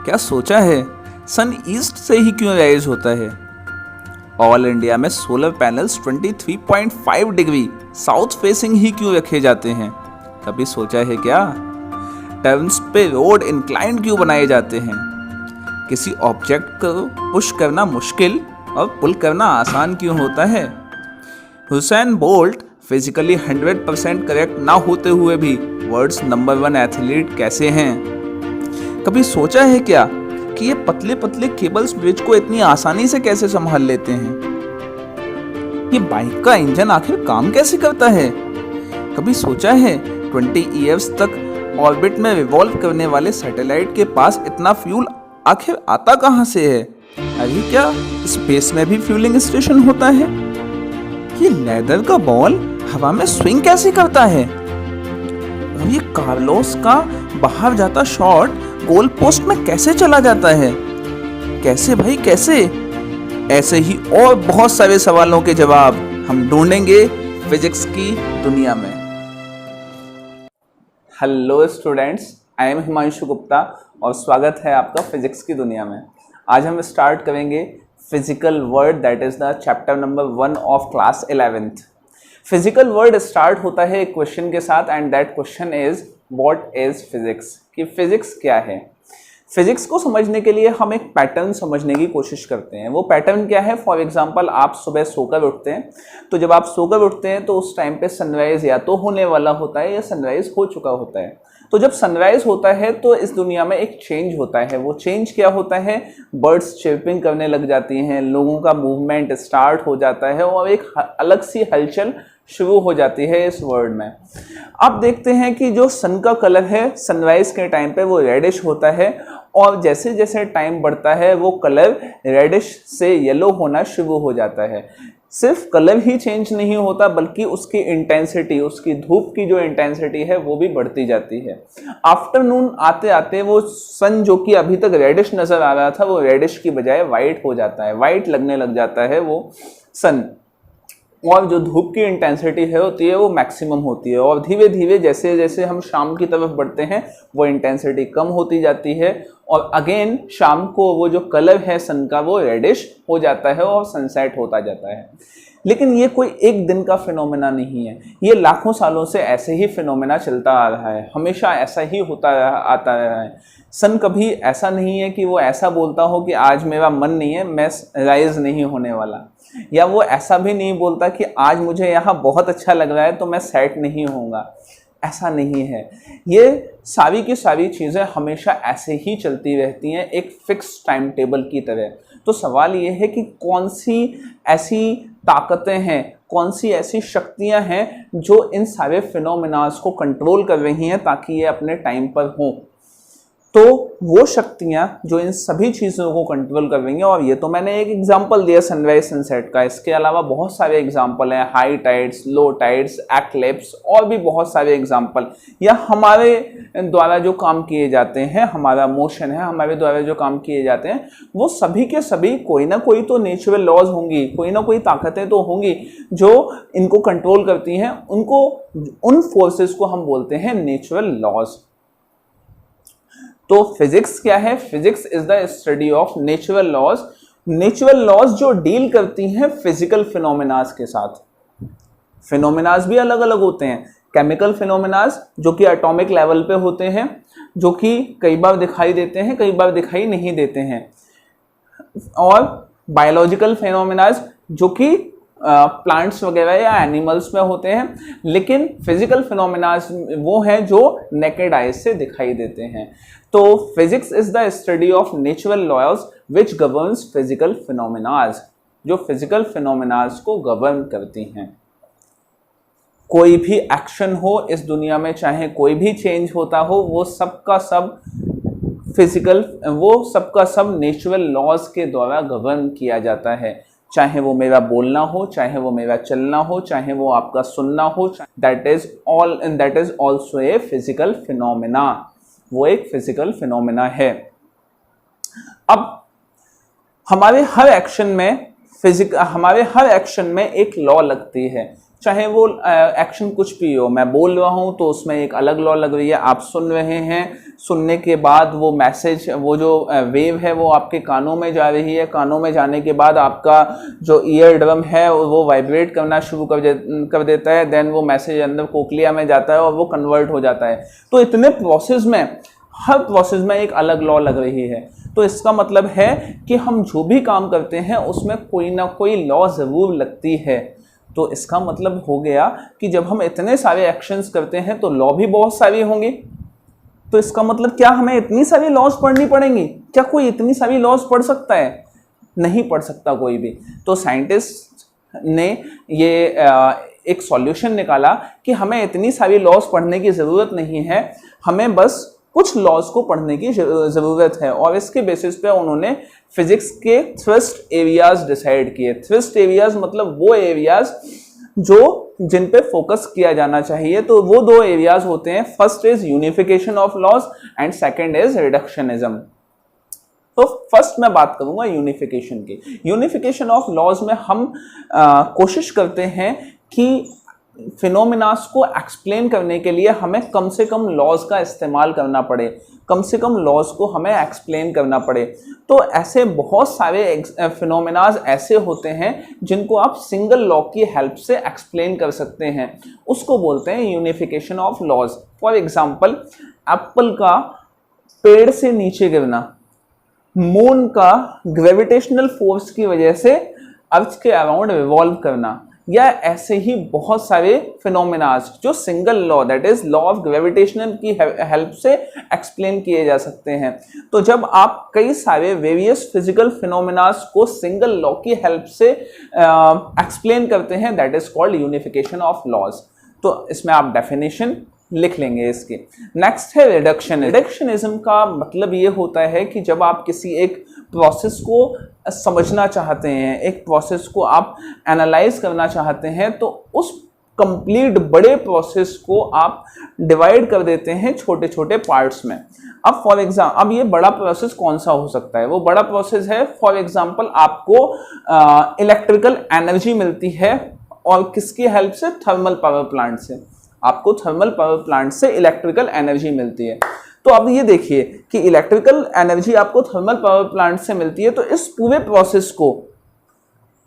क्या सोचा है सन ईस्ट से ही क्यों राइज होता है? ऑल इंडिया में solar panels 23.5 degree south facing ही क्यों रखे जाते हैं? कभी सोचा है क्या? टर्न्स पे रोड इंक्लाइंड क्यों बनाए जाते हैं? किसी ऑब्जेक्ट को पुश करना मुश्किल और पुल करना आसान क्यों होता है? हुसैन बोल्ट फिजिकली 100% करेक्ट ना होते हुए भी वर्ल्ड्स नंबर 1 एथलीट कैसे हैं? कभी सोचा है क्या कि ये पतले पतले केबल्स ब्रिज को इतनी आसानी से कैसे संभाल लेते हैं? ये बाइक का इंजन आखिर काम कैसे करता है? कभी सोचा है 20 ईयर्स तक ऑर्बिट में रिवॉल्व करने वाले सैटेलाइट के पास इतना फ्यूल आखिर आता कहां से है? अरे क्या स्पेस में भी फ्यूलिंग स्टेशन होता है? ये लेदर का बॉल हवा में स्विंग कैसे करता है? और ये कार्लोस का बाहर जाता शॉट गोल पोस्ट में कैसे चला जाता है? कैसे भाई कैसे? ऐसे ही और बहुत सारे सवालों के जवाब हम ढूंढेंगे फिजिक्स की दुनिया में। Hello students, I am Himanshu Gupta और स्वागत है आपका फिजिक्स की दुनिया में। आज हम स्टार्ट करेंगे physical word, that is the chapter number 1 of class 11th। Physical word start होता है एक क्वेश्चन के साथ and that question is what is physics, कि फिजिक्स क्या है। फिजिक्स को समझने के लिए हम एक पैटर्न समझने की कोशिश करते हैं। वो पैटर्न क्या है? फॉर एग्जांपल आप सुबह सोकर उठते हैं, तो जब आप सोकर उठते हैं तो उस टाइम पे सनराइज या तो होने वाला होता है या सनराइज हो चुका होता है। तो जब सनराइज होता है तो इस दुनिया में एक चेंज होता है। वो चेंज क्या होता है? बर्ड्स चिर्पिंग करने लग जाती हैं, लोगों का मूवमेंट स्टार्ट हो जाता है और एक अलग सी हलचल शुरू हो जाती है इस वर्ल्ड में। अब देखते हैं कि जो सन का कलर है सनराइज के टाइम पे वो रेडिश होता है और जैसे जैसे टाइम बढ़ता है वो कलर रेडिश से येलो होना शुरू हो जाता है। सिर्फ कलर ही चेंज नहीं होता बल्कि उसकी इंटेंसिटी, उसकी धूप की जो इंटेंसिटी है वो भी बढ़ती जाती है। आफ्टरनून आते आते वो सन जो कि अभी तक रेडिश नजर आ रहा था वो रेडिश की बजाय वाइट हो जाता है, वाइट लगने लग जाता है वो सन, और जो धूप की इंटेंसिटी है होती है वो मैक्सिमम होती है। और धीरे धीरे जैसे जैसे हम शाम की तरफ बढ़ते हैं वो इंटेंसिटी कम होती जाती है और अगेन शाम को वो जो कलर है सन का वो रेडिश हो जाता है और सनसेट होता जाता है। लेकिन ये कोई एक दिन का फिनोमेना नहीं है, ये लाखों सालों से ऐसे ही फिनोमेना चलता आ रहा है, हमेशा ऐसा ही होता आता रहा है। सन कभी ऐसा नहीं है कि वो ऐसा बोलता हो कि आज मेरा मन नहीं है, मैं राइज नहीं होने वाला, या वो ऐसा भी नहीं बोलता कि आज मुझे यहाँ बहुत अच्छा लग रहा है तो मैं सेट नहीं होऊंगा। ऐसा नहीं है। ये सारी की सारी चीज़ें हमेशा ऐसे ही चलती रहती हैं एक फिक्स टाइम टेबल की तरह। तो सवाल ये है कि कौन सी ऐसी ताकतें हैं, कौन सी ऐसी शक्तियां हैं जो इन सारे फिनोमेनास को कंट्रोल कर रही हैं ताकि ये अपने टाइम पर हों। तो वो शक्तियां जो इन सभी चीज़ों को कंट्रोल कर रही हैं, और ये तो मैंने एक एग्जांपल दिया सनराइज सनसेट का, इसके अलावा बहुत सारे एग्जांपल हैं, हाई टाइड्स, लो टाइड्स, एक्लिप्स, और भी बहुत सारे एग्जांपल, या हमारे द्वारा जो काम किए जाते हैं, हमारा मोशन है, हमारे द्वारा जो काम किए जाते हैं, वो सभी के सभी कोई ना कोई तो नेचुरल लॉज होंगी, कोई ना कोई ताकतें तो होंगी जो इनको कंट्रोल करती हैं। उन फोर्सेस को हम बोलते हैं नेचुरल लॉज। तो फिजिक्स क्या है? Physics is the study of natural laws. Natural laws जो डील करती हैं फिजिकल फिनोमेनास के साथ। फिनोमेनास भी अलग अलग होते हैं। केमिकल फिनोमेनास जो कि एटॉमिक लेवल पे होते हैं, जो कि कई बार दिखाई देते हैं, कई बार दिखाई नहीं देते हैं, और बायोलॉजिकल फिनोमेनास जो कि प्लांट्स वगैरह या एनिमल्स में होते हैं। लेकिन फिजिकल फिनोमेनास वो हैं जो नेकेड आइज से दिखाई देते हैं। तो physics is the study of natural laws which governs physical phenomenas, जो फिजिकल फिनोमेनास को गवर्न करती हैं। कोई भी एक्शन हो इस दुनिया में, चाहे कोई भी चेंज होता हो, वो सबका सब फिजिकल, वो सबका सब नेचुरल लॉज के द्वारा गवर्न किया जाता है। चाहे वो मेरा बोलना हो, चाहे वो मेरा चलना हो, चाहे वो आपका सुनना हो, that is also a physical phenomena. वो एक फिजिकल फिनोमेना है। अब हमारे हर एक्शन में एक लॉ लगती है, चाहे वो एक्शन कुछ भी हो, मैं बोल रहा हूँ तो उसमें एक अलग लॉ लग रही है, आप सुन रहे हैं, सुनने के बाद वो मैसेज, वो जो वेव है वो आपके कानों में जा रही है, कानों में जाने के बाद आपका जो ईयर ड्रम है वो वाइब्रेट करना शुरू कर देता है, देन वो मैसेज अंदर कोक्लिया में जाता है और वो कन्वर्ट हो जाता है। तो इतने प्रोसेस में, हर प्रोसेस में एक अलग लॉ लग रही है। तो इसका मतलब है कि हम जो भी काम करते हैं उसमें कोई ना कोई लॉ ज़रूर लगती है। तो इसका मतलब हो गया कि जब हम इतने सारे एक्शंस करते हैं तो लॉ भी बहुत सारी होंगी। तो इसका मतलब क्या हमें इतनी सारी लॉज पढ़नी पड़ेंगी? क्या कोई इतनी सारी लॉज पढ़ सकता है? नहीं पढ़ सकता कोई भी। तो साइंटिस्ट ने ये एक सॉल्यूशन निकाला कि हमें इतनी सारी लॉज पढ़ने की ज़रूरत नहीं है, हमें बस कुछ लॉज को पढ़ने की ज़रूरत है। और इसके बेसिस पे उन्होंने फिजिक्स के थ्रस्ट एरियाज डिसाइड किए। थ्रस्ट एरियाज मतलब वो एरियाज जिन पे फोकस किया जाना चाहिए। तो वो दो एरियाज होते हैं, first is unification of laws and second is reductionism. तो फर्स्ट मैं बात करूंगा यूनिफिकेशन की। यूनिफिकेशन ऑफ लॉज में हम कोशिश करते हैं कि फिनोमिनास को एक्सप्लेन करने के लिए हमें कम से कम लॉज का इस्तेमाल करना पड़े, कम से कम लॉज को हमें एक्सप्लेन करना पड़े। तो ऐसे बहुत सारे फिनोमिनाज ऐसे होते हैं जिनको आप सिंगल लॉ की हेल्प से एक्सप्लेन कर सकते हैं, उसको बोलते हैं unification of laws. For example, apple का पेड़ से नीचे गिरना, मून का ग्रेविटेशनल फोर्स की वजह से अर्थ के अराउंड रिवॉल्व करना, या ऐसे ही बहुत सारे फिनोमिनाज जो single law, that is law of gravitational की हेल्प से एक्सप्लेन किए जा सकते हैं। तो जब आप कई सारे वेरियस फिजिकल फिनोमिनाज को सिंगल लॉ की हेल्प से एक्सप्लेन करते हैं, that is called unification of laws. तो इसमें आप डेफिनेशन लिख लेंगे इसकी। नेक्स्ट है रिडक्शन। रिडक्शनिज्म का मतलब ये होता है कि जब आप किसी एक प्रोसेस को समझना चाहते हैं, एक प्रोसेस को आप एनालाइज करना चाहते हैं, तो उस कंप्लीट बड़े प्रोसेस को आप डिवाइड कर देते हैं छोटे छोटे पार्ट्स में। अब फॉर एग्जाम्पल, अब ये बड़ा प्रोसेस कौन सा हो सकता है? वो बड़ा प्रोसेस है, फॉर एग्जाम्पल आपको इलेक्ट्रिकल एनर्जी मिलती है, और किसकी हेल्प से? थर्मल पावर प्लांट से। आपको थर्मल पावर प्लांट से इलेक्ट्रिकल एनर्जी मिलती है। तो अब ये देखिए कि इलेक्ट्रिकल एनर्जी आपको थर्मल पावर प्लांट से मिलती है, तो इस पूरे प्रोसेस को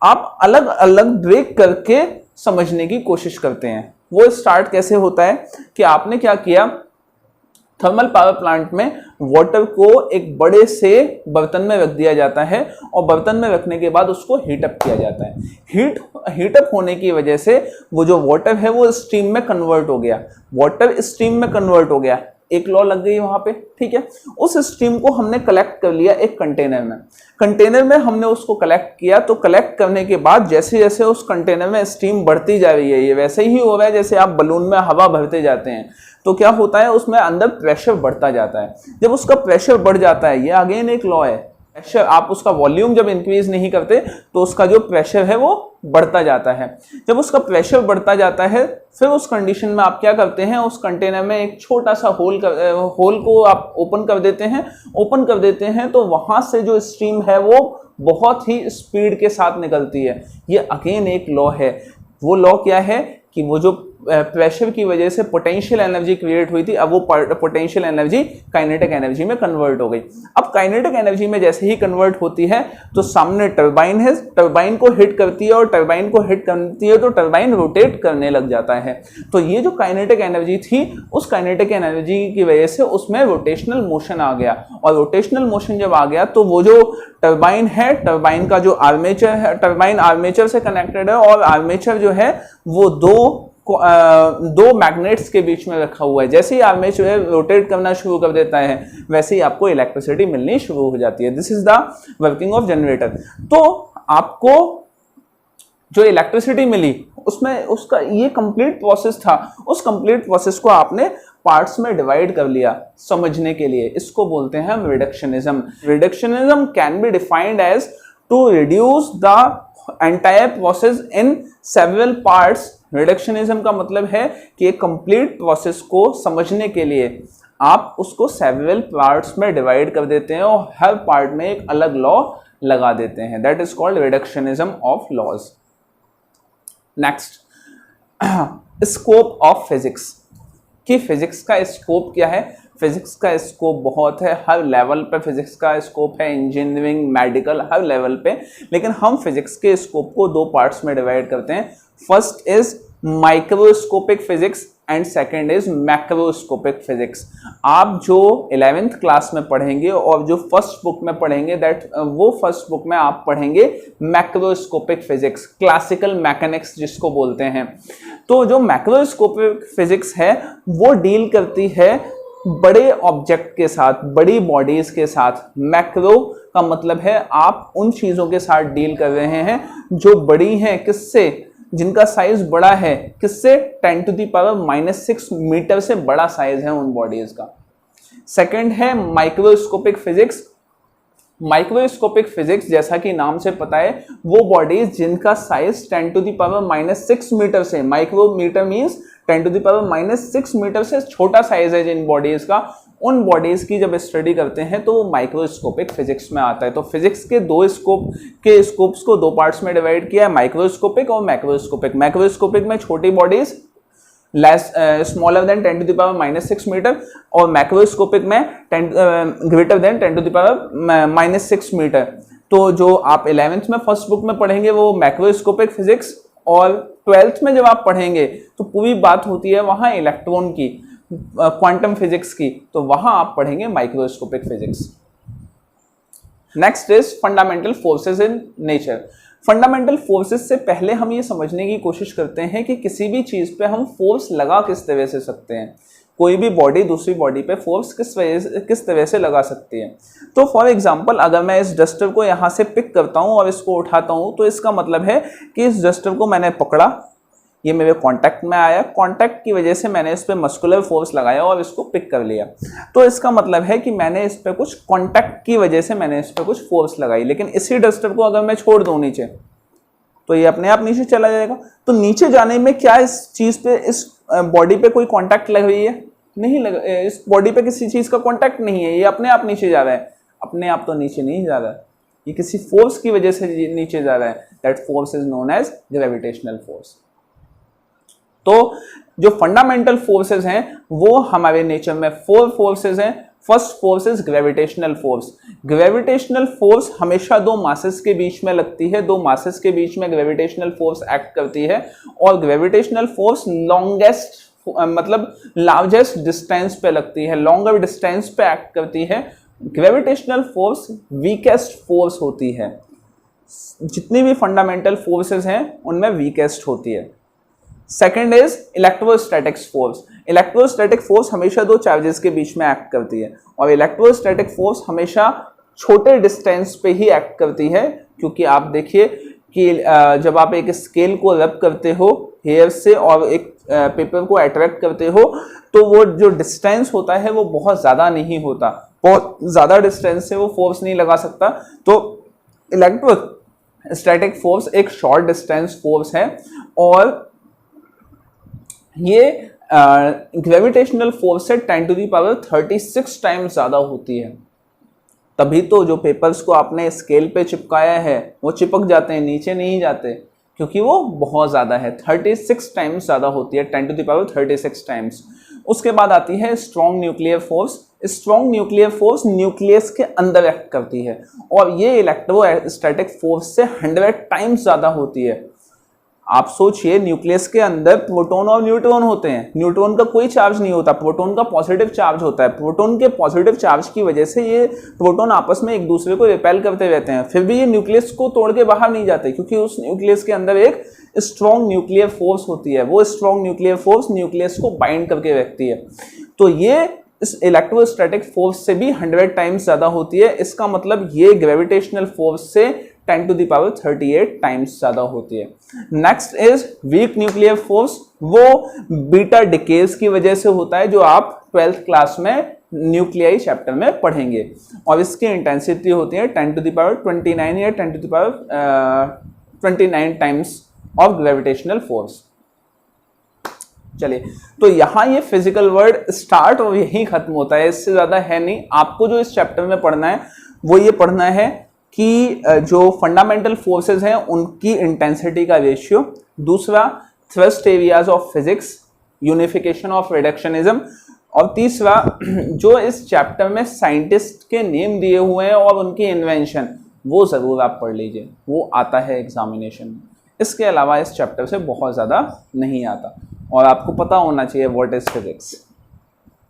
आप अलग अलग ब्रेक करके समझने की कोशिश करते हैं। वो स्टार्ट कैसे होता है कि आपने क्या किया, थर्मल पावर प्लांट में वाटर को एक बड़े से बर्तन में रख दिया जाता है, और बर्तन में रखने के बाद उसको हीटअप किया जाता है। हीटअप होने की वजह से वो जो वाटर है वो स्टीम में कन्वर्ट हो गया, वाटर स्टीम में कन्वर्ट हो गया, एक लॉ लग गई वहां पे, ठीक है। उस स्टीम को हमने कलेक्ट कर लिया एक कंटेनर में, कंटेनर में हमने उसको कलेक्ट किया। तो कलेक्ट करने के बाद जैसे जैसे उस कंटेनर में स्टीम बढ़ती जा रही है, ये वैसे ही हो रहा है जैसे आप बलून में हवा भरते जाते हैं, तो क्या होता है उसमें अंदर प्रेशर बढ़ता जाता है। जब उसका प्रेशर बढ़ जाता है, ये अगेन एक लॉ है, प्रेशर, आप उसका वॉल्यूम जब इंक्रीज नहीं करते तो उसका जो प्रेशर है वो बढ़ता जाता है। जब उसका प्रेशर बढ़ता जाता है, फिर उस कंडीशन में आप क्या करते हैं, उस कंटेनर में एक छोटा सा होल को आप ओपन कर देते हैं, तो वहां से जो स्ट्रीम है वो बहुत ही स्पीड के साथ निकलती है। ये अगेन एक लॉ है। वो लॉ क्या है कि वो जो प्रेशर की वजह से पोटेंशियल एनर्जी क्रिएट हुई थी, अब वो पोटेंशियल एनर्जी काइनेटिक एनर्जी में कन्वर्ट हो गई। अब काइनेटिक एनर्जी में जैसे ही कन्वर्ट होती है तो सामने टरबाइन है, टरबाइन को हिट करती है, और टरबाइन को हिट करती है तो टरबाइन रोटेट करने लग जाता है। तो ये जो काइनेटिक एनर्जी थी, उस काइनेटिक एनर्जी की वजह से उसमें रोटेशनल मोशन आ गया, और रोटेशनल मोशन जब आ गया तो वो जो टरबाइन है, टरबाइन का जो आर्मेचर है, टरबाइन आर्मेचर से कनेक्टेड है, और आर्मेचर जो है वो दो मैग्नेट्स के बीच में रखा हुआ है। जैसे ही आर्मेचर रोटेट करना शुरू कर देता है, वैसे ही आपको इलेक्ट्रिसिटी मिलनी शुरू हो जाती है। This is the working of generator. तो आपको जो इलेक्ट्रिसिटी मिली उसमें उसका ये कंप्लीट प्रोसेस था, उस कंप्लीट प्रोसेस को आपने पार्ट्स में डिवाइड कर लिया समझने के लिए। इसको बोलते हैं reductionism. Reductionism can be defined as to reduce the entire process in several parts. Reductionism का मतलब है कि एक कंप्लीट प्रोसेस को समझने के लिए आप उसको सेवरल पार्ट्स में डिवाइड कर देते हैं, और हर पार्ट में एक अलग लॉ लगा देते हैं। That is called reductionism of laws. Next, scope of physics, कि फिजिक्स का स्कोप क्या है। फिजिक्स का स्कोप बहुत है, हर लेवल पे फिजिक्स का स्कोप है, इंजीनियरिंग, मेडिकल, हर लेवल पे। लेकिन हम फिजिक्स के स्कोप को दो पार्ट्स में डिवाइड करते हैं। First is microscopic physics and second is macroscopic physics. आप जो 11th क्लास में पढ़ेंगे और जो फर्स्ट बुक में पढ़ेंगे वो फर्स्ट बुक में आप पढ़ेंगे मैक्रोस्कोपिक फिजिक्स, क्लासिकल मैकेनिक्स जिसको बोलते हैं। तो जो मैक्रोस्कोपिक फिजिक्स है वो डील करती है बड़े ऑब्जेक्ट के साथ, बड़ी बॉडीज के साथ। मैक्रो का मतलब है आप उन चीजों के साथ डील कर रहे हैं जो बड़ी हैं, किससे, जिनका साइज बड़ा है, किससे, 10⁻⁻⁶ मीटर से बड़ा साइज है उन बॉडीज का। सेकंड है माइक्रोस्कोपिक फिजिक्स। माइक्रोस्कोपिक फिजिक्स जैसा कि नाम से पता है, वो बॉडीज जिनका साइज 10⁻⁻⁶ मीटर से, माइक्रोमीटर मींस 10⁻⁻�6 मीटर से छोटा साइज है जिन बॉडीज का, उन बॉडीज की जब स्टडी करते हैं तो वो माइक्रोस्कोपिक फिजिक्स में आता है। तो फिजिक्स के दो स्कोप्स को दो पार्ट्स में डिवाइड किया है, माइक्रोस्कोपिक और मैक्रोस्कोपिक। मैक्रोस्कोपिक में छोटी बॉडीज स्मॉलर देन 10⁻⁻⁶ मीटर, और मैक्रोस्कोपिक में ग्रेटर देन 10⁻⁻�6 मीटर। तो जो आप 11th में फर्स्ट बुक में पढ़ेंगे वो मैक्रोस्कोपिक फिजिक्स, और 12th में जब आप पढ़ेंगे तो पूरी बात होती है वहां इलेक्ट्रॉन की, क्वांटम फिजिक्स की, तो वहां आप पढ़ेंगे microscopic physics. Next is fundamental forces in nature. Fundamental forces से पहले हम ये समझने की कोशिश करते हैं कि किसी भी चीज पे हम फोर्स लगा किस तरह से सकते हैं। कोई भी बॉडी दूसरी बॉडी पे फोर्स किस तरह से लगा सकती है। तो फॉर एग्जांपल अगर मैं इस डस्टर को यहाँ से पिक करता हूँ और इसको उठाता हूँ, तो इसका मतलब है कि इस डस्टर को मैंने पकड़ा, ये मेरे कांटेक्ट में आया, कांटेक्ट की वजह से मैंने इस पे मस्कुलर फोर्स लगाया और इसको पिक कर लिया। तो इसका मतलब है कि मैंने इस पे कुछ कांटेक्ट की वजह से मैंने इस पे कुछ फोर्स लगाई। लेकिन इसी डस्टर को अगर मैं छोड़ दूं नीचे, तो ये अपने आप नीचे चला जाएगा। तो नीचे जाने में क्या इस चीज पे, इस बॉडी पे कोई कांटेक्ट लग रही है? नहीं लग, इस बॉडी पे किसी चीज का कांटेक्ट नहीं है, ये अपने आप नीचे जा रहा है। अपने आप तो नीचे नहीं जा रहा है, ये किसी फोर्स की वजह से नीचे जा रहा है। That force is known as gravitational force. तो जो फंडामेंटल फोर्सेस हैं वो हमारे नेचर में 4 फोर्सेस हैं। First force is gravitational force. Gravitational force हमेशा दो मासेस के बीच में लगती है, दो मासेस के बीच में ग्रेविटेशनल फोर्स एक्ट करती है, और ग्रेविटेशनल फोर्स लॉन्गेस्ट मतलब लार्जेस्ट डिस्टेंस पे लगती है, लॉन्गर डिस्टेंस पे एक्ट करती है। ग्रेविटेशनल फोर्स वीकेस्ट फोर्स होती है, जितनी भी फंडामेंटल फोर्सेस हैं उनमें वीकेस्ट होती है। Second is electrostatic force. Electrostatic force हमेशा दो चार्जेस के बीच में एक्ट करती है, और इलेक्ट्रोस्टैटिक फोर्स हमेशा छोटे डिस्टेंस पे ही एक्ट करती है। क्योंकि आप देखिए कि जब आप एक स्केल को रब करते हो हेयर से और एक पेपर को अट्रैक्ट करते हो, तो वो जो डिस्टेंस होता है वो बहुत ज़्यादा नहीं होता, बहुत ज़्यादा डिस्टेंस से वो फोर्स नहीं लगा सकता। तो इलेक्ट्रोस्टैटिक फोर्स एक शॉर्ट डिस्टेंस फोर्स है, और ये ग्रेविटेशनल फोर्स से 10⁻36 टाइम्स ज़्यादा होती है। तभी तो जो पेपर्स को आपने स्केल पे चिपकाया है वो चिपक जाते हैं, नीचे नहीं जाते, क्योंकि वो बहुत ज़्यादा है, 36 टाइम्स ज़्यादा होती है, 10⁻36 टाइम्स। उसके बाद आती है strong nuclear force. Strong nuclear force nucleus के अंदर एक्ट करती है, और ये इलेक्ट्रोस्टैटिक फोर्स से 100 टाइम्स ज़्यादा होती है। आप सोचिए, न्यूक्लियस के अंदर प्रोटॉन और न्यूट्रॉन होते हैं। न्यूट्रॉन का कोई चार्ज नहीं होता, प्रोटॉन का पॉजिटिव चार्ज होता है। प्रोटॉन के पॉजिटिव चार्ज की वजह से ये प्रोटॉन आपस में एक दूसरे को रिपेल करते रहते हैं, फिर भी ये न्यूक्लियस को तोड़ के बाहर नहीं जाते, क्योंकि उस न्यूक्लियस के अंदर एक स्ट्रॉन्ग न्यूक्लियर फोर्स होती है। वो स्ट्रॉन्ग न्यूक्लियर फोर्स न्यूक्लियस को बाइंड करके रखती है। तो ये इस इलेक्ट्रोस्टैटिक फोर्स से भी 100 टाइम्स ज़्यादा होती है। इसका मतलब ये ग्रेविटेशनल फोर्स से 10⁻38 टाइम्स ज़्यादा होती है। Next is weak nuclear force. वो बीटा डिकेज की वजह से होता है, जो आप 12th क्लास में न्यूक्लियाई चैप्टर में पढ़ेंगे, और इसकी इंटेंसिटी होती है 10⁻29 या 10⁻29 टाइम्स ऑफ ग्रेविटेशनल फोर्स। चलिए, तो यहाँ ये फिजिकल वर्ड स्टार्ट और यहीं खत्म होता है, इससे ज़्यादा है नहीं। आपको जो इस चैप्टर में पढ़ना है वो ये पढ़ना है कि जो फंडामेंटल फोर्सेस हैं उनकी इंटेंसिटी का रेशियो, दूसरा thrust areas of physics, unification of reductionism, और तीसरा जो इस चैप्टर में साइंटिस्ट के नेम दिए हुए हैं और उनकी इन्वेंशन, वो ज़रूर आप पढ़ लीजिए, वो आता है एग्जामिनेशन में। इसके अलावा इस चैप्टर से बहुत ज़्यादा नहीं आता, और आपको पता होना चाहिए व्हाट इज़ फिजिक्स।